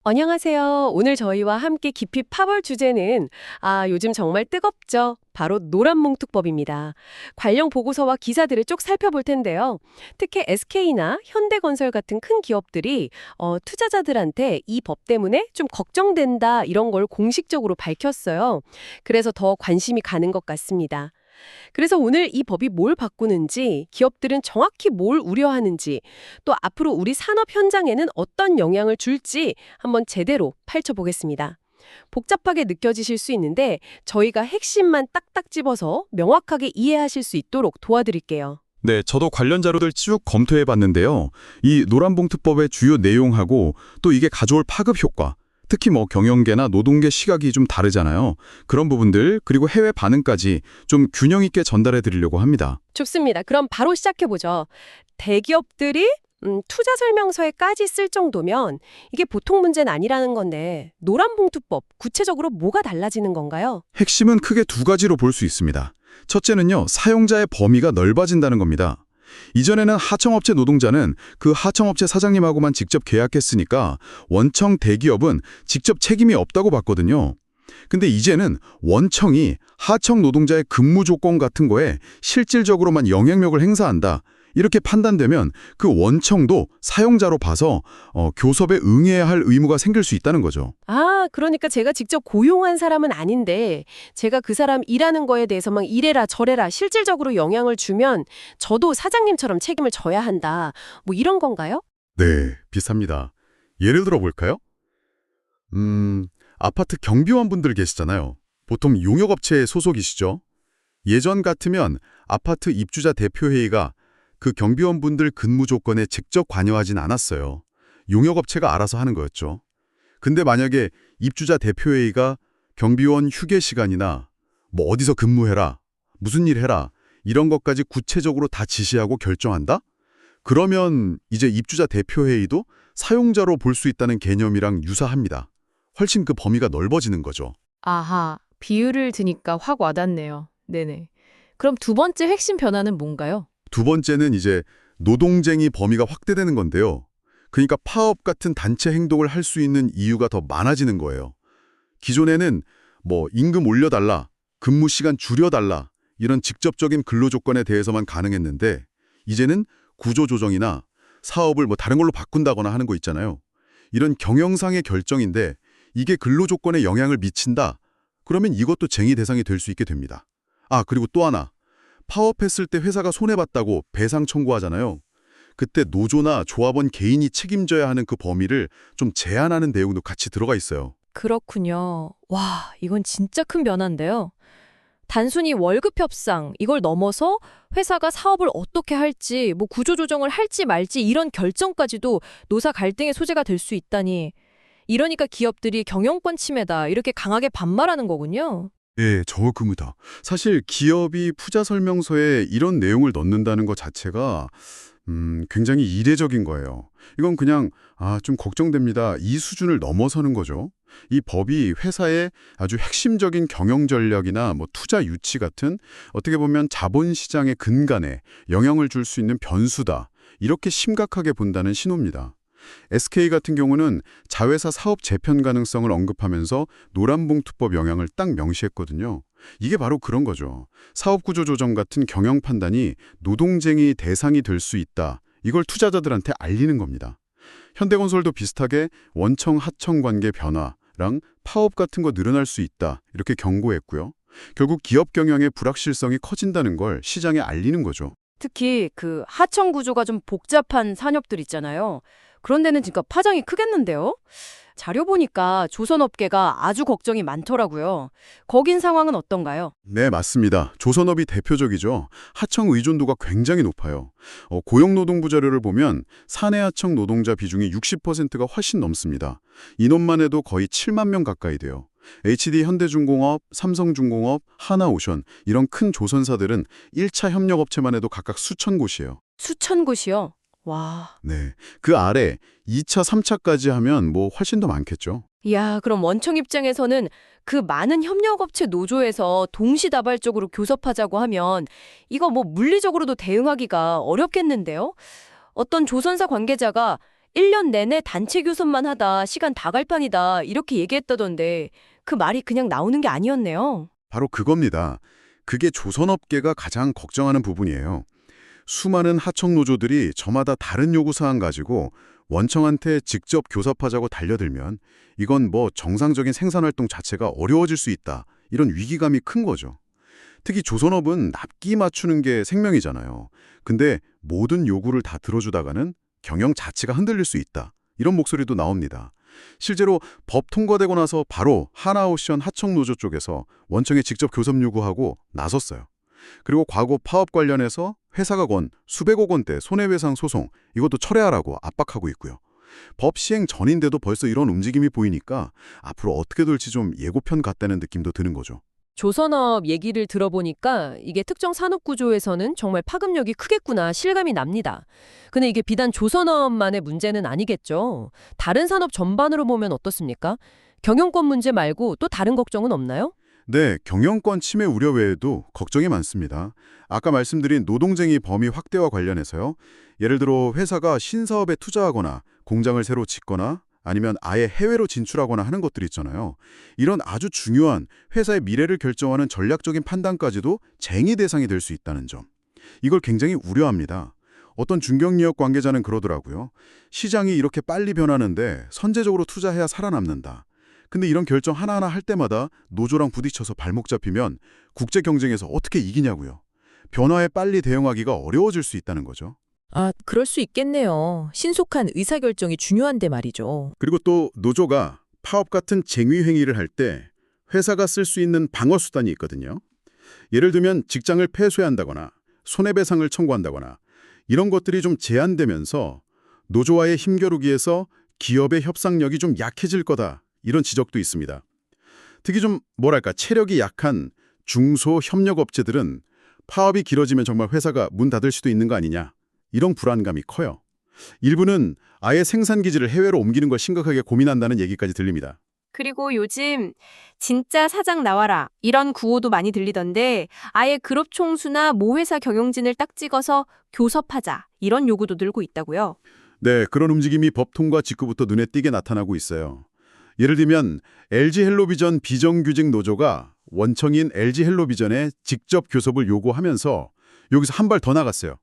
안녕하세요. 오늘 저희와 함께 깊이 파볼 주제는 요즘 정말 뜨겁죠. 바로 노란봉투법입니다. 관련 보고서와 기사들을 쭉 살펴볼 텐데요. 특히 SK나 현대건설 같은 큰 기업들이 투자자들한테 이 법 때문에 좀 걱정된다 이런 걸 공식적으로 밝혔어요. 그래서 더 관심이 가는 것 같습니다. 그래서 오늘 이 법이 뭘 바꾸는지, 기업들은 정확히 뭘 우려하는지, 또 앞으로 우리 산업 현장에는 어떤 영향을 줄지 한번 제대로 파헤쳐보겠습니다. 복잡하게 느껴지실 수 있는데 저희가 핵심만 딱딱 집어서 명확하게 이해하실 수 있도록 도와드릴게요. 네, 저도 관련 자료들 쭉 검토해 봤는데요. 이 노란봉투법의 주요 내용하고 또 이게 가져올 파급 효과, 특히 경영계나 노동계 시각이 좀 다르잖아요. 그런 부분들, 그리고 해외 반응까지 좀 균형 있게 전달해 드리려고 합니다. 좋습니다. 그럼 바로 시작해보죠. 대기업들이 투자 설명서에까지 쓸 정도면 이게 보통 문제는 아니라는 건데 노란봉투법 구체적으로 뭐가 달라지는 건가요? 핵심은 크게 두 가지로 볼 수 있습니다. 첫째는요, 사용자의 범위가 넓어진다는 겁니다. 이전에는 하청업체 노동자는 그 하청업체 사장님하고만 직접 계약했으니까 원청 대기업은 직접 책임이 없다고 봤거든요. 근데 이제는 원청이 하청 노동자의 근무 조건 같은 거에 실질적으로만 영향력을 행사한다, 이렇게 판단되면 그 원청도 사용자로 봐서 교섭에 응해야 할 의무가 생길 수 있다는 거죠. 그러니까 제가 직접 고용한 사람은 아닌데 제가 그 사람 일하는 거에 대해서 막 이래라 저래라 실질적으로 영향을 주면 저도 사장님처럼 책임을 져야 한다. 뭐 이런 건가요? 네, 비슷합니다. 예를 들어 볼까요? 아파트 경비원분들 계시잖아요. 보통 용역업체 소속이시죠? 예전 같으면 아파트 입주자 대표회의가 그 경비원분들 근무 조건에 직접 관여하진 않았어요. 용역업체가 알아서 하는 거였죠. 근데 만약에 입주자 대표회의가 경비원 휴게 시간이나 어디서 근무해라, 무슨 일 해라, 이런 것까지 구체적으로 다 지시하고 결정한다? 그러면 이제 입주자 대표회의도 사용자로 볼 수 있다는 개념이랑 유사합니다. 훨씬 그 범위가 넓어지는 거죠. 아하, 비유를 드니까 확 와닿네요. 네네. 그럼 두 번째 핵심 변화는 뭔가요? 두 번째는 이제 노동쟁의 범위가 확대되는 건데요. 그러니까 파업 같은 단체 행동을 할 수 있는 이유가 더 많아지는 거예요. 기존에는 임금 올려달라, 근무 시간 줄여달라, 이런 직접적인 근로 조건에 대해서만 가능했는데 이제는 구조조정이나 사업을 다른 걸로 바꾼다거나 하는 거 있잖아요. 이런 경영상의 결정인데 이게 근로 조건에 영향을 미친다, 그러면 이것도 쟁의 대상이 될 수 있게 됩니다. 그리고 또 하나, 파업했을 때 회사가 손해봤다고 배상 청구하잖아요. 그때 노조나 조합원 개인이 책임져야 하는 그 범위를 좀 제한하는 내용도 같이 들어가 있어요. 그렇군요. 와, 이건 진짜 큰 변화인데요. 단순히 월급 협상, 이걸 넘어서 회사가 사업을 어떻게 할지, 구조조정을 할지 말지 이런 결정까지도 노사 갈등의 소재가 될 수 있다니. 이러니까 기업들이 경영권 침해다, 이렇게 강하게 반발하는 거군요. 네, 정확합니다. 사실 기업이 투자 설명서에 이런 내용을 넣는다는 것 자체가 굉장히 이례적인 거예요. 이건 그냥 좀 걱정됩니다, 이 수준을 넘어서는 거죠. 이 법이 회사의 아주 핵심적인 경영 전략이나 투자 유치 같은 어떻게 보면 자본시장의 근간에 영향을 줄 수 있는 변수다, 이렇게 심각하게 본다는 신호입니다. SK 같은 경우는 자회사 사업 재편 가능성을 언급하면서 노란봉투법 영향을 딱 명시했거든요. 이게 바로 그런 거죠. 사업구조 조정 같은 경영 판단이 노동쟁의 대상이 될 수 있다, 이걸 투자자들한테 알리는 겁니다. 현대건설도 비슷하게 원청 하청 관계 변화랑 파업 같은 거 늘어날 수 있다, 이렇게 경고했고요. 결국 기업 경영의 불확실성이 커진다는 걸 시장에 알리는 거죠. 특히 그 하청 구조가 좀 복잡한 산업들 있잖아요. 그런 데는 진짜 파장이 크겠는데요? 자료 보니까 조선업계가 아주 걱정이 많더라고요. 거긴 상황은 어떤가요? 네, 맞습니다. 조선업이 대표적이죠. 하청 의존도가 굉장히 높아요. 고용노동부 자료를 보면 사내 하청 노동자 비중이 60%가 훨씬 넘습니다. 인원만 해도 거의 7만 명 가까이 돼요. HD 현대중공업, 삼성중공업, 하나오션, 이런 큰 조선사들은 1차 협력업체만 해도 각각 수천 곳이에요. 수천 곳이요? 와. 네, 그 아래 2차, 3차까지 하면 훨씬 더 많겠죠. 이야, 그럼 원청 입장에서는 그 많은 협력업체 노조에서 동시다발적으로 교섭하자고 하면 이거 물리적으로도 대응하기가 어렵겠는데요? 어떤 조선사 관계자가 1년 내내 단체 교섭만 하다 시간 다 갈 판이다 이렇게 얘기했다던데 그 말이 그냥 나오는 게 아니었네요. 바로 그겁니다. 그게 조선업계가 가장 걱정하는 부분이에요. 수많은 하청 노조들이 저마다 다른 요구사항 가지고 원청한테 직접 교섭하자고 달려들면 이건 뭐 정상적인 생산활동 자체가 어려워질 수 있다. 이런 위기감이 큰 거죠. 특히 조선업은 납기 맞추는 게 생명이잖아요. 근데 모든 요구를 다 들어주다가는 경영 자체가 흔들릴 수 있다. 이런 목소리도 나옵니다. 실제로 법 통과되고 나서 바로 하나오션 하청노조 쪽에서 원청에 직접 교섭 요구하고 나섰어요. 그리고 과거 파업 관련해서 회사가 건 수백억 원대 손해배상 소송 이것도 철회하라고 압박하고 있고요. 법 시행 전인데도 벌써 이런 움직임이 보이니까 앞으로 어떻게 될지 좀 예고편 같다는 느낌도 드는 거죠. 조선업 얘기를 들어보니까 이게 특정 산업 구조에서는 정말 파급력이 크겠구나 실감이 납니다. 근데 이게 비단 조선업만의 문제는 아니겠죠. 다른 산업 전반으로 보면 어떻습니까? 경영권 문제 말고 또 다른 걱정은 없나요? 네, 경영권 침해 우려 외에도 걱정이 많습니다. 아까 말씀드린 노동쟁이 범위 확대와 관련해서요. 예를 들어 회사가 신사업에 투자하거나 공장을 새로 짓거나 아니면 아예 해외로 진출하거나 하는 것들 있잖아요. 이런 아주 중요한 회사의 미래를 결정하는 전략적인 판단까지도 쟁의 대상이 될 수 있다는 점. 이걸 굉장히 우려합니다. 어떤 중견기업 관계자는 그러더라고요. 시장이 이렇게 빨리 변하는데 선제적으로 투자해야 살아남는다. 근데 이런 결정 하나하나 할 때마다 노조랑 부딪혀서 발목 잡히면 국제 경쟁에서 어떻게 이기냐고요. 변화에 빨리 대응하기가 어려워질 수 있다는 거죠. 아, 그럴 수 있겠네요. 신속한 의사결정이 중요한데 말이죠. 그리고 또 노조가 파업 같은 쟁의 행위를 할 때 회사가 쓸 수 있는 방어 수단이 있거든요. 예를 들면 직장을 폐쇄한다거나 손해배상을 청구한다거나 이런 것들이 좀 제한되면서 노조와의 힘겨루기에서 기업의 협상력이 좀 약해질 거다. 이런 지적도 있습니다. 특히 좀 뭐랄까 체력이 약한 중소협력업체들은 파업이 길어지면 정말 회사가 문 닫을 수도 있는 거 아니냐. 이런 불안감이 커요. 일부는 아예 생산기지를 해외로 옮기는 걸 심각하게 고민한다는 얘기까지 들립니다. 그리고 요즘 진짜 사장 나와라 이런 구호도 많이 들리던데 아예 그룹 총수나 모 회사 경영진을 딱 찍어서 교섭하자 이런 요구도 늘고 있다고요. 네, 그런 움직임이 법 통과 직후부터 눈에 띄게 나타나고 있어요. 예를 들면 LG헬로비전 비정규직 노조가 원청인 LG헬로비전에 직접 교섭을 요구하면서 여기서 한 발 더 나갔어요.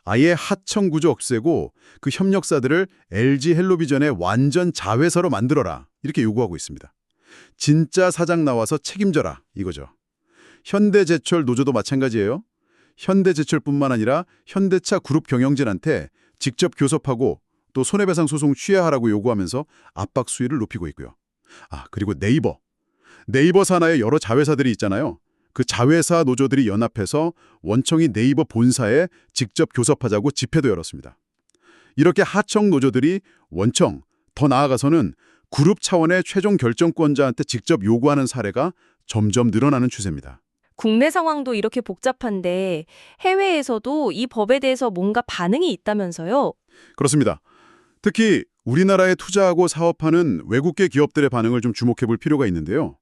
아예 하청 구조 없애고 그 협력사들을 LG헬로비전의 완전 자회사로 만들어라. 이렇게 요구하고 있습니다. 진짜 사장 나와서 책임져라. 이거죠. 현대제철 노조도 마찬가지예요. 현대제철뿐만 아니라 현대차 그룹 경영진한테 직접 교섭하고 또 손해배상 소송 취하하라고 요구하면서 압박 수위를 높이고 있고요. 그리고 네이버 산하의 여러 자회사들이 있잖아요. 그 자회사 노조들이 연합해서 원청이 네이버 본사에 직접 교섭하자고 집회도 열었습니다. 이렇게 하청 노조들이 원청, 더 나아가서는 그룹 차원의 최종 결정권자한테 직접 요구하는 사례가 점점 늘어나는 추세입니다. 국내 상황도 이렇게 복잡한데 해외에서도 이 법에 대해서 뭔가 반응이 있다면서요? 그렇습니다. 특히 우리나라에 투자하고 사업하는 외국계 기업들의 반응을 좀 주목해 볼 필요가 있는데요.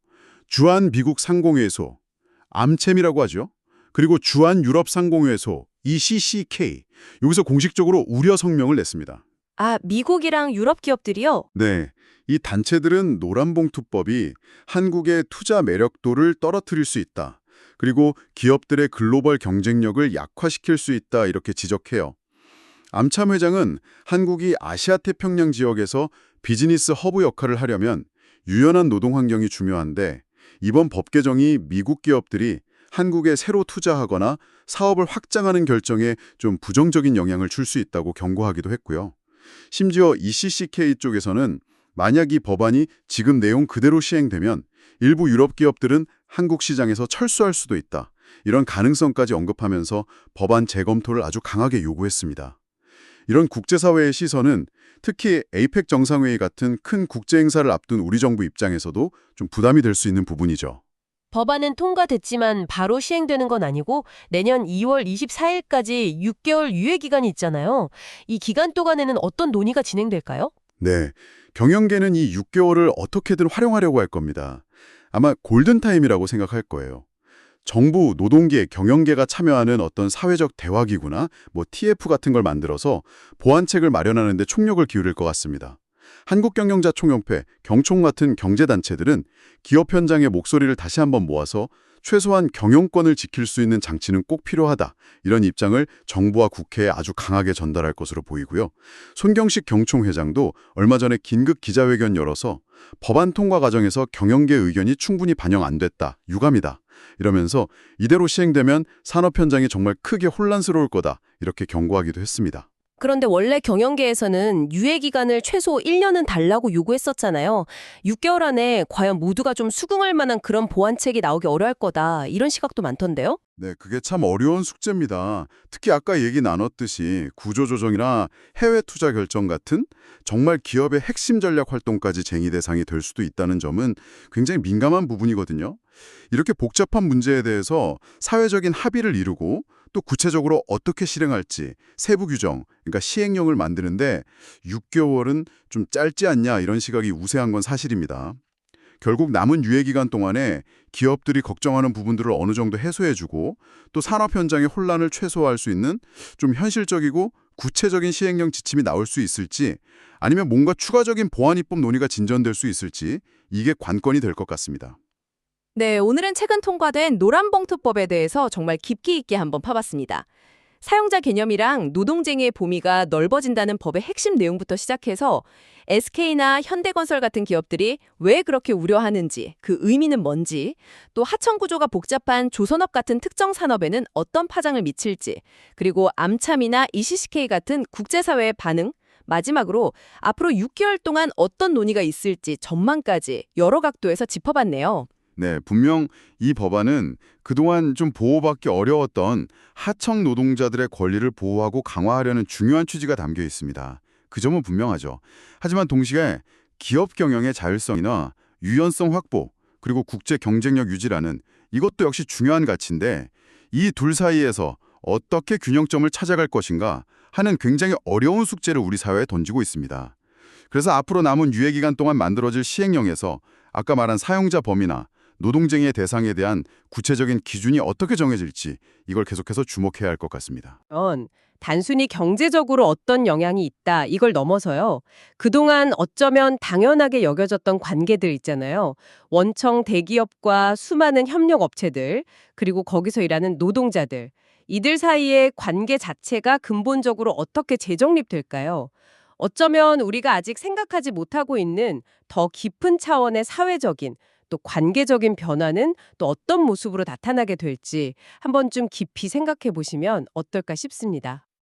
주한 미국 상공회의소, 암챔이라고 하죠. 그리고 주한 유럽 상공회의소, ECCK, 여기서 공식적으로 우려 성명을 냈습니다. 아, 미국이랑 유럽 기업들이요? 네, 이 단체들은 노란봉투법이 한국의 투자 매력도를 떨어뜨릴 수 있다. 그리고 기업들의 글로벌 경쟁력을 약화시킬 수 있다 이렇게 지적해요. 암참 회장은 한국이 아시아 태평양 지역에서 비즈니스 허브 역할을 하려면 유연한 노동 환경이 중요한데 이번 법 개정이 미국 기업들이 한국에 새로 투자하거나 사업을 확장하는 결정에 좀 부정적인 영향을 줄 수 있다고 경고하기도 했고요. 심지어 ECCK 쪽에서는 만약 이 법안이 지금 내용 그대로 시행되면 일부 유럽 기업들은 한국 시장에서 철수할 수도 있다. 이런 가능성까지 언급하면서 법안 재검토를 아주 강하게 요구했습니다. 이런 국제사회의 시선은 특히 에이펙 정상회의 같은 큰 국제 행사를 앞둔 우리 정부 입장에서도 좀 부담이 될 수 있는 부분이죠. 법안은 통과됐지만 바로 시행되는 건 아니고 내년 2월 24일까지 6개월 유예 기간이 있잖아요. 이 기간 동안에는 어떤 논의가 진행될까요? 네, 경영계는 이 6개월을 어떻게든 활용하려고 할 겁니다. 아마 골든타임이라고 생각할 거예요. 정부, 노동계, 경영계가 참여하는 어떤 사회적 대화기구나 TF 같은 걸 만들어서 보완책을 마련하는 데 총력을 기울일 것 같습니다. 한국경영자총연회, 경총 같은 경제단체들은 기업 현장의 목소리를 다시 한번 모아서 최소한 경영권을 지킬 수 있는 장치는 꼭 필요하다. 이런 입장을 정부와 국회에 아주 강하게 전달할 것으로 보이고요. 손경식 경총회장도 얼마 전에 긴급 기자회견 열어서 법안 통과 과정에서 경영계 의견이 충분히 반영 안 됐다. 유감이다. 이러면서 이대로 시행되면 산업 현장이 정말 크게 혼란스러울 거다. 이렇게 경고하기도 했습니다. 그런데 원래 경영계에서는 유예 기간을 최소 1년은 달라고 요구했었잖아요. 6개월 안에 과연 모두가 좀 수긍할 만한 그런 보완책이 나오기 어려울 거다. 이런 시각도 많던데요. 네, 그게 참 어려운 숙제입니다. 특히 아까 얘기 나눴듯이 구조조정이나 해외 투자 결정 같은 정말 기업의 핵심 전략 활동까지 쟁의 대상이 될 수도 있다는 점은 굉장히 민감한 부분이거든요. 이렇게 복잡한 문제에 대해서 사회적인 합의를 이루고 또 구체적으로 어떻게 실행할지 세부 규정, 그러니까 시행령을 만드는데 6개월은 좀 짧지 않냐 이런 시각이 우세한 건 사실입니다. 결국 남은 유예 기간 동안에 기업들이 걱정하는 부분들을 어느 정도 해소해주고 또 산업 현장의 혼란을 최소화할 수 있는 좀 현실적이고 구체적인 시행령 지침이 나올 수 있을지 아니면 뭔가 추가적인 보완 입법 논의가 진전될 수 있을지 이게 관건이 될 것 같습니다. 네, 오늘은 최근 통과된 노란봉투법에 대해서 정말 깊이 있게 한번 파봤습니다. 사용자 개념이랑 노동쟁의의 범위가 넓어진다는 법의 핵심 내용부터 시작해서 SK나 현대건설 같은 기업들이 왜 그렇게 우려하는지, 그 의미는 뭔지, 또 하청 구조가 복잡한 조선업 같은 특정 산업에는 어떤 파장을 미칠지, 그리고 암참이나 ECCK 같은 국제사회의 반응, 마지막으로 앞으로 6개월 동안 어떤 논의가 있을지 전망까지 여러 각도에서 짚어봤네요. 네, 분명 이 법안은 그동안 좀 보호받기 어려웠던 하청 노동자들의 권리를 보호하고 강화하려는 중요한 취지가 담겨 있습니다. 그 점은 분명하죠. 하지만 동시에 기업 경영의 자율성이나 유연성 확보, 그리고 국제 경쟁력 유지라는 이것도 역시 중요한 가치인데 이 둘 사이에서 어떻게 균형점을 찾아갈 것인가 하는 굉장히 어려운 숙제를 우리 사회에 던지고 있습니다. 그래서 앞으로 남은 유예 기간 동안 만들어질 시행령에서 아까 말한 사용자 범위나 노동쟁의의 대상에 대한 구체적인 기준이 어떻게 정해질지 이걸 계속해서 주목해야 할 것 같습니다. 단순히 경제적으로 어떤 영향이 있다 이걸 넘어서요. 그동안 어쩌면 당연하게 여겨졌던 관계들 있잖아요. 원청 대기업과 수많은 협력업체들 그리고 거기서 일하는 노동자들 이들 사이의 관계 자체가 근본적으로 어떻게 재정립될까요? 어쩌면 우리가 아직 생각하지 못하고 있는 더 깊은 차원의 사회적인 또 관계적인 변화는 또 어떤 모습으로 나타나게 될지 한번 좀 깊이 생각해 보시면 어떨까 싶습니다.